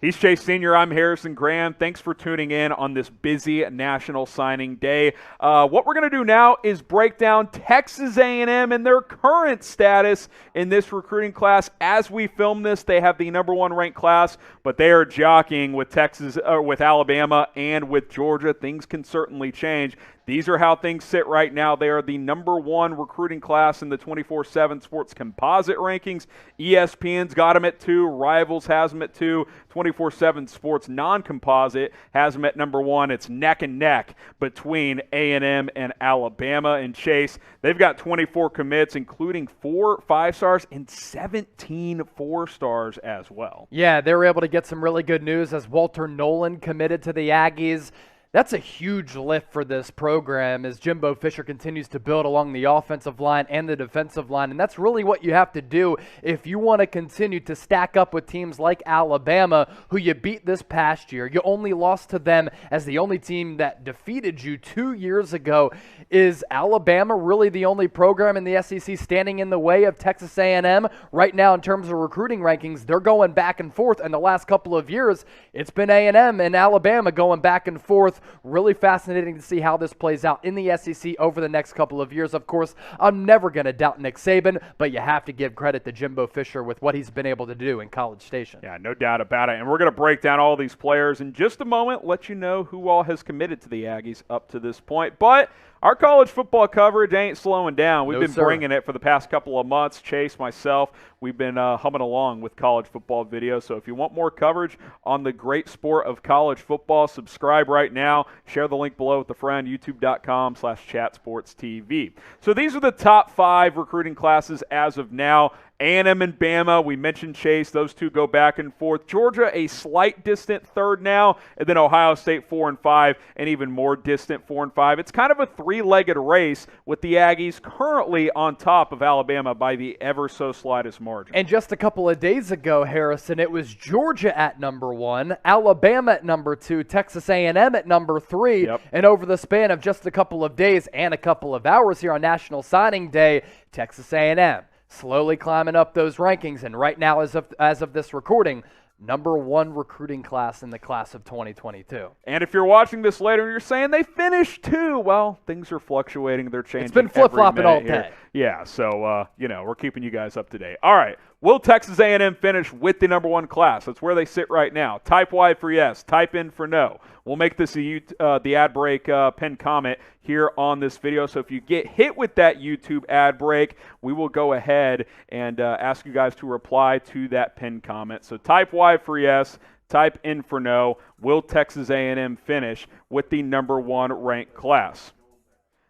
He's Chase Sr. I'm Harrison Graham. Thanks for tuning in on this busy National Signing Day. What we're going to do now is break down Texas A&M and their current status in this recruiting class. As we film this, they have the number 1 ranked class, but they are jockeying with with Alabama and with Georgia. Things can certainly change. These are how things sit right now. They are the number 1 recruiting class in the 24/7 Sports Composite rankings. ESPN's got them at 2. Rivals has them at 2. 24/7 Sports Non-Composite has them at number 1. It's neck and neck between A&M and Alabama. And Chase, they've got 24 commits, including 4 5-stars and 17 4-stars as well. Yeah, they were able to get some really good news as Walter Nolen committed to the Aggies. That's a huge lift for this program as Jimbo Fisher continues to build along the offensive line and the defensive line. And that's really what you have to do if you want to continue to stack up with teams like Alabama, who you beat this past year. You only lost to them as the only team that defeated you 2 years ago. Is Alabama really the only program in the SEC standing in the way of Texas A&M? Right now, in terms of recruiting rankings, they're going back and forth. In the last couple of years, it's been A&M and Alabama going back and forth. Really fascinating to see how this plays out in the SEC over the next couple of years. Of course, I'm never going to doubt Nick Saban, but you have to give credit to Jimbo Fisher with what he's been able to do in College Station. Yeah, no doubt about it. And we're going to break down all these players in just a moment, let you know who all has committed to the Aggies up to this point. But our college football coverage ain't slowing down. We've been bringing it for the past couple of months. Chase, myself, we've been humming along with college football videos. So if you want more coverage on the great sport of college football, subscribe right now. Share the link below with a friend, youtube.com/chatsportstv. So these are the top 5 recruiting classes as of now. A&M and Bama, we mentioned Chase. Those two go back and forth. Georgia, a slight distant 3rd now, and then Ohio State 4 and 5, and even more distant 4 and 5. It's kind of a 3-legged race with the Aggies currently on top of Alabama by the ever so slightest margin. And just a couple of days ago, Harrison, it was Georgia at number 1, Alabama at number 2, Texas A&M at number 3, and over the span of just a couple of days and a couple of hours here on National Signing Day, Texas A&M slowly climbing up those rankings, and right now, as of this recording, number 1 recruiting class in the class of 2022. And if you're watching this later and you're saying they finished 2, well, things are fluctuating. They're changing. It's been flip-flopping all day. Yeah, so, we're keeping you guys up to date. All right, will Texas A&M finish with the number 1 class? That's where they sit right now. Type Y for yes. Type in for no. We'll make this the ad break pinned comment here on this video. So if you get hit with that YouTube ad break, we will go ahead and ask you guys to reply to that pinned comment. So type Y for yes. Type in for no. Will Texas A&M finish with the number 1 ranked class?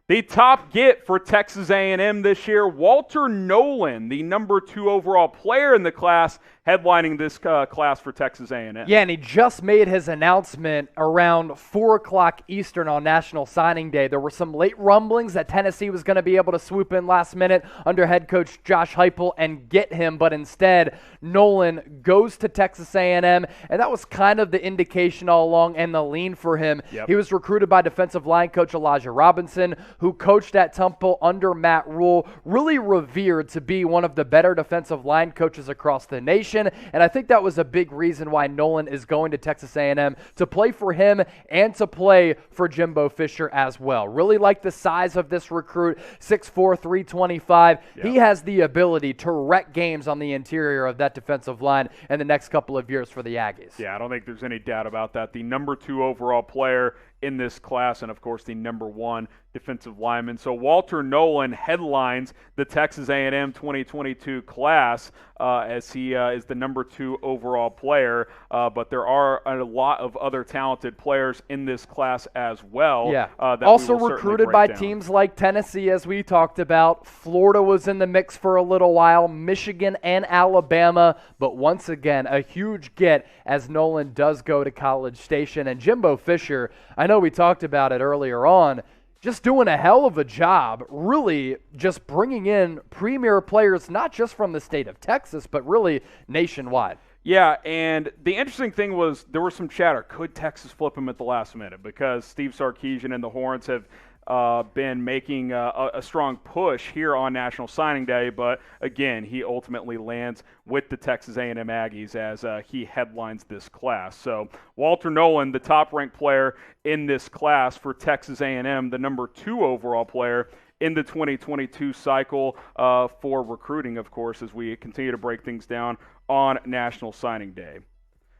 The top get for Texas A&M this year, Walter Nolen, the number 2 overall player in the class, headlining this class for Texas A&M. Yeah, and he just made his announcement around 4 o'clock Eastern on National Signing Day. There were some late rumblings that Tennessee was going to be able to swoop in last minute under head coach Josh Heupel and get him, but instead Nolen goes to Texas A&M, and that was kind of the indication all along and the lean for him. He was recruited by defensive line coach Elijah Robinson, who coached at Temple under Matt Rule, really revered to be one of the better defensive line coaches across the nation. And I think that was a big reason why Nolen is going to Texas A&M, to play for him and to play for Jimbo Fisher as well. Really like the size of this recruit, 6'4", 325. He has the ability to wreck games on the interior of that defensive line in the next couple of years for the Aggies. Yeah, I don't think there's any doubt about that. The number 2 overall player in this class, and of course the number 1 defensive lineman. So Walter Nolen headlines the Texas A&M 2022 class as he is the number 2 overall player. But there are a lot of other talented players in this class as well. Yeah. That also recruited by teams like Tennessee, as we talked about. Florida was in the mix for a little while, Michigan and Alabama. But once again, a huge get as Nolen does go to College Station. And Jimbo Fisher, I know we talked about it earlier on, just doing a hell of a job, really just bringing in premier players, not just from the state of Texas, but really nationwide. Yeah, and the interesting thing was there was some chatter. Could Texas flip him at the last minute? Because Steve Sarkisian and the Horns have been making a strong push here on National Signing Day, but again, he ultimately lands with the Texas A&M Aggies as he headlines this class. So Walter Nolen, the top-ranked player in this class for Texas A&M, the number 2 overall player in the 2022 cycle for recruiting, of course, as we continue to break things down on National Signing Day.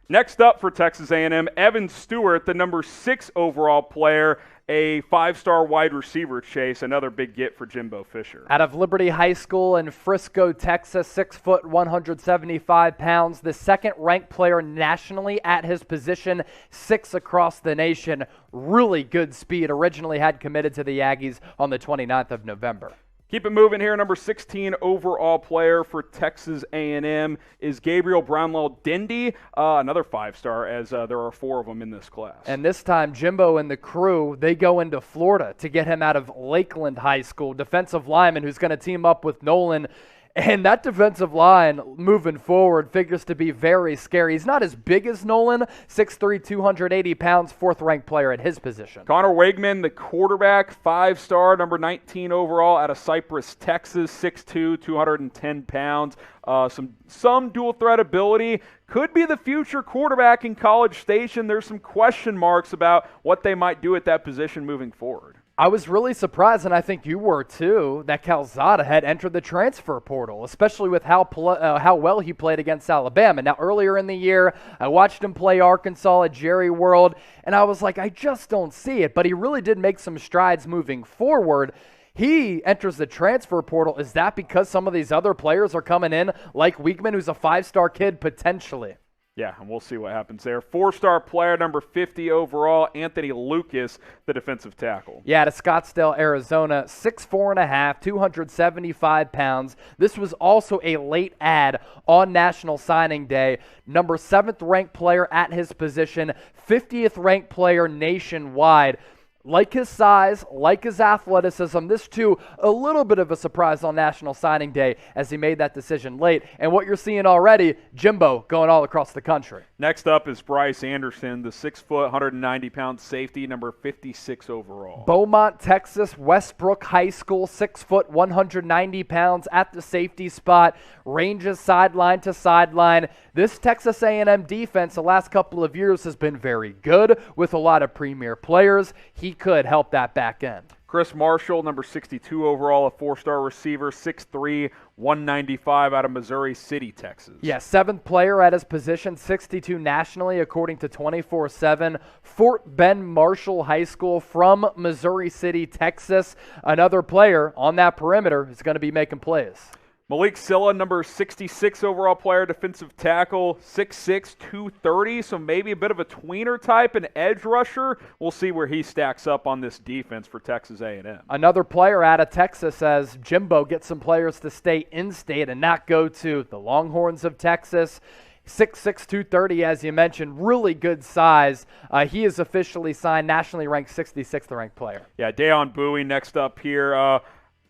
Next up for Texas A&M, Evan Stewart, the number 6 overall player, a 5-star wide receiver, Chase, another big get for Jimbo Fisher. Out of Liberty High School in Frisco, Texas, 6 foot, 175 pounds, the second-ranked player nationally at his position, 6 across the nation. Really good speed. Originally had committed to the Aggies on the 29th of November. Keep it moving here. Number 16 overall player for Texas A&M is Gabriel Brownlow-Dindy, another 5-star, as there are 4 of them in this class. And this time, Jimbo and the crew, they go into Florida to get him out of Lakeland High School, defensive lineman who's going to team up with Nolen. And that defensive line moving forward figures to be very scary. He's not as big as Nolen, 6'3", 280 pounds, 4th-ranked player at his position. Connor Weigman, the quarterback, 5-star, number 19 overall out of Cypress, Texas, 6'2", 210 pounds. Some dual threat ability. Could be the future quarterback in College Station. There's some question marks about what they might do at that position moving forward. I was really surprised, and I think you were too, that Calzada had entered the transfer portal, especially with how well he played against Alabama. Now, earlier in the year, I watched him play Arkansas at Jerry World, and I was like, I just don't see it. But he really did make some strides moving forward. He enters the transfer portal. Is that because some of these other players are coming in, like Weigman, who's a 5-star kid, potentially? Yeah, and we'll see what happens there. 4-star player, number 50 overall, Anthony Lucas, the defensive tackle. Yeah, to Scottsdale, Arizona, 6'4.5", 275 pounds. This was also a late ad on National Signing Day. Number 7th-ranked player at his position, 50th-ranked player nationwide. Like his size, like his athleticism, this too, a little bit of a surprise on National Signing Day as he made that decision late. And what you're seeing already, Jimbo going all across the country. Next up is Bryce Anderson, the 6 foot, 190-pound safety, number 56 overall. Beaumont, Texas, Westbrook High School, 6 foot, 190 pounds at the safety spot, ranges sideline to sideline. This Texas A&M defense the last couple of years has been very good with a lot of premier players. He could help that back end. Chris Marshall, number 62 overall, a 4-star receiver, 6'3", 195 out of Missouri City, Texas. Yeah, 7th player at his position, 62 nationally according to 24/7. Fort Bend Marshall High School from Missouri City, Texas. Another player on that perimeter is going to be making plays. Malick Sylla, number 66 overall player, defensive tackle, 6'6", 230, so maybe a bit of a tweener type, an edge rusher. We'll see where he stacks up on this defense for Texas A&M. Another player out of Texas as Jimbo gets some players to stay in-state and not go to the Longhorns of Texas. 6'6", 230, as you mentioned, really good size. He is officially signed, nationally ranked 66th ranked player. Yeah, Deyon Bouie next up here.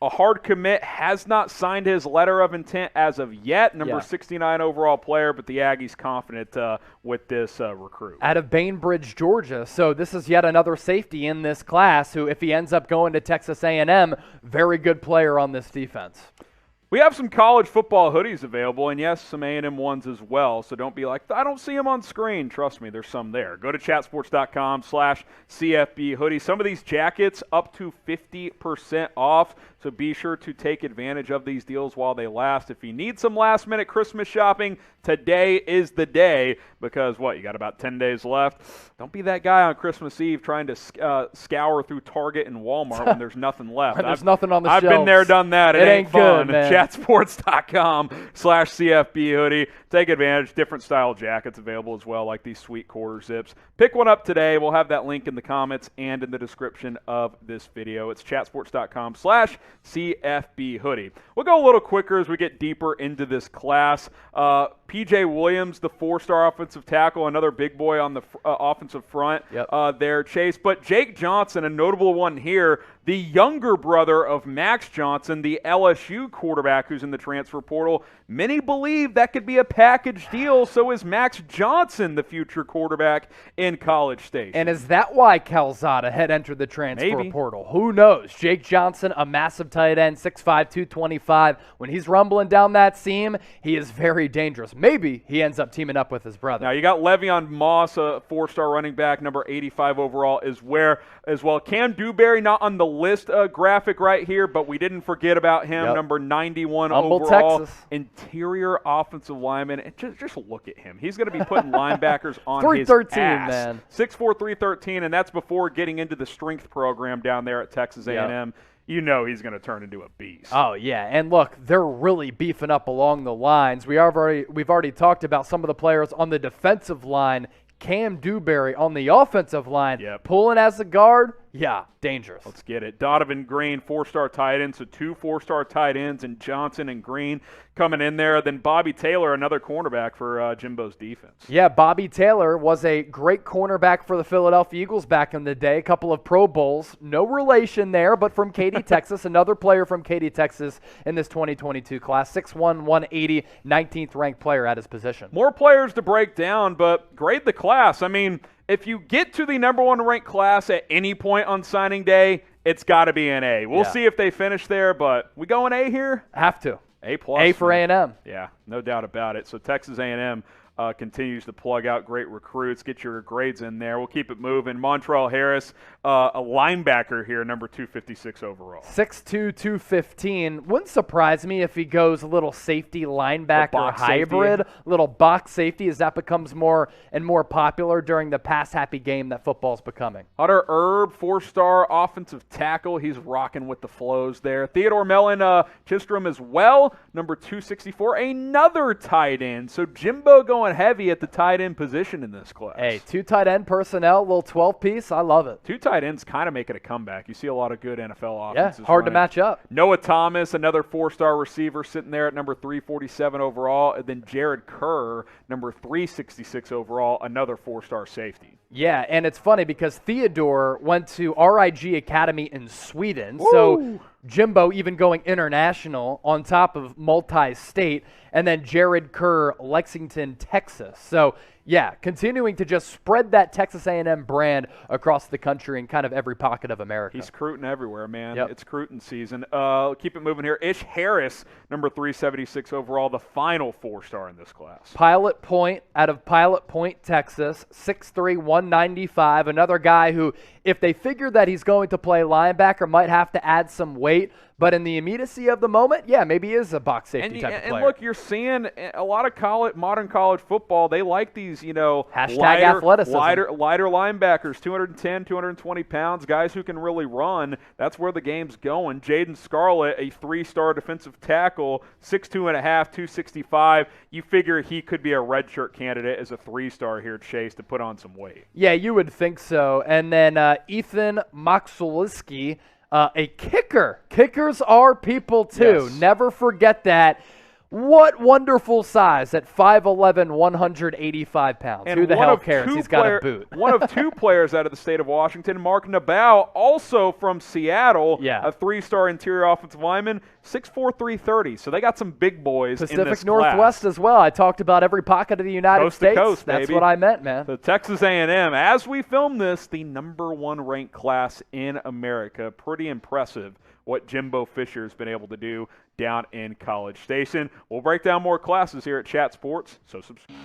A hard commit, has not signed his letter of intent as of yet. Number 69 overall player, but the Aggies confident with this recruit. Out of Bainbridge, Georgia. So this is yet another safety in this class who, if he ends up going to Texas A&M, very good player on this defense. We have some college football hoodies available, and yes, some A&M ones as well, so don't be like, I don't see them on screen. Trust me, there's some there. Go to chatsports.com/CFB hoodie. Some of these jackets up to 50% off, so be sure to take advantage of these deals while they last. If you need some last-minute Christmas shopping, today is the day because, you got about 10 days left. Don't be that guy on Christmas Eve trying to scour through Target and Walmart when there's nothing left. There's nothing on the shelves. I've been there, done that. It ain't fun. Good, man. Chatsports.com/CFB hoodie. Take advantage. Different style jackets available as well, like these sweet quarter zips. Pick one up today. We'll have that link in the comments and in the description of this video. It's chatsports.com/CFB hoodie. We'll go a little quicker as we get deeper into this class. P.J. Williams, the 4-star offensive tackle, another big boy on the offensive front there, Chase. But Jake Johnson, a notable one here, the younger brother of Max Johnson, the LSU quarterback who's in the transfer portal. Many believe that could be a package deal. So is Max Johnson the future quarterback in College Station? And is that why Calzada had entered the transfer portal? Who knows? Jake Johnson, a massive tight end, 6'5", 225. When he's rumbling down that seam, he is very dangerous. Maybe he ends up teaming up with his brother. Now, you got Le'Veon Moss, a 4-star running back, number 85 overall, as well. Kam Dewberry, not on the list graphic right here, but we didn't forget about him, number 91 Humble, overall. Texas. Interior offensive lineman. And just look at him. He's going to be putting linebackers on his 313, ass. man. 6'4", 313, and that's before getting into the strength program down there at Texas A&M. You know he's going to turn into a beast. Oh, yeah. And look, they're really beefing up along the lines. We've already talked about some of the players on the defensive line. Kam Dewberry on the offensive line, pulling as a guard, dangerous. Let's get it. Donovan Green, 4-star tight end, so 2 4-star tight ends, and Johnson and Green coming in there. Then Bobby Taylor, another cornerback for Jimbo's defense. Yeah, Bobby Taylor was a great cornerback for the Philadelphia Eagles back in the day. A couple of Pro Bowls. No relation there, but from Katy, Texas. Another player from Katy, Texas in this 2022 class. 6'1", 180, 19th ranked player at his position. More players to break down, but grade the class. I mean, if you get to the number 1 ranked class at any point on signing day, it's got to be an A. We'll see if they finish there, but we go an A here? Have to. A plus. A for A&M. Yeah, no doubt about it. So Texas A&M continues to plug out great recruits. Get your grades in there. We'll keep it moving. Martrell Harris, a linebacker here, number 256 overall. 6'2", 215. Wouldn't surprise me if he goes a little safety linebacker hybrid, little box safety as that becomes more and more popular during the pass-happy game that football's becoming. Hunter Erb, 4-star offensive tackle. He's rocking with the flows there. Theodore Mellon Chistrom as well, number 264. Another tight end. So Jimbo going heavy at the tight end position in this class. Hey, 2 tight end personnel, little 12-piece. I love it. 2 tight ends kind of making a comeback. You see a lot of good NFL offenses. Yeah, hard to match up. Noah Thomas, another 4-star receiver, sitting there at number 347 overall. And then Jared Kerr, number 366 overall, another 4-star safety. Yeah, and it's funny because Theodore went to RIG Academy in Sweden. Woo! So Jimbo even going international on top of multi-state. And then Jared Kerr, Lexington, Texas. So, yeah, continuing to just spread that Texas A&M brand across the country in kind of every pocket of America. He's recruiting everywhere, man. It's recruiting season. Keep it moving here. Ish Harris, number 376 overall, the final 4-star in this class. Pilot Point out of Pilot Point, Texas, 6'3", 195. Another guy who, if they figure that he's going to play linebacker, might have to add some weight. But in the immediacy of the moment, maybe he is a box safety type of player. And look, you're seeing a lot of modern college football, they like these, athleticism. lighter linebackers, 210, 220 pounds, guys who can really run. That's where the game's going. Jaden Scarlett, a 3-star defensive tackle, 6'2.5", 265. You figure he could be a redshirt candidate as a 3-star here, Chase, to put on some weight. Yeah, you would think so. And then Ethan Moxuliski, a kicker. Kickers are people too. Yes. Never forget that. What wonderful size at 5'11", 185 pounds. And who the hell cares? He's got a boot. One of 2 players out of the state of Washington, Mark Nabow, also from Seattle, a 3-star interior offensive lineman, 6'4", 330. So they got some big boys in this Pacific Northwest class. as well. I talked about every pocket of the United States. Coast to coast, That's baby. what I meant, man. The Texas A&M, as we film this, the number 1 ranked class in America. Pretty impressive what Jimbo Fisher's been able to do down in College Station. We'll break down more classes here at Chat Sports, so subscribe.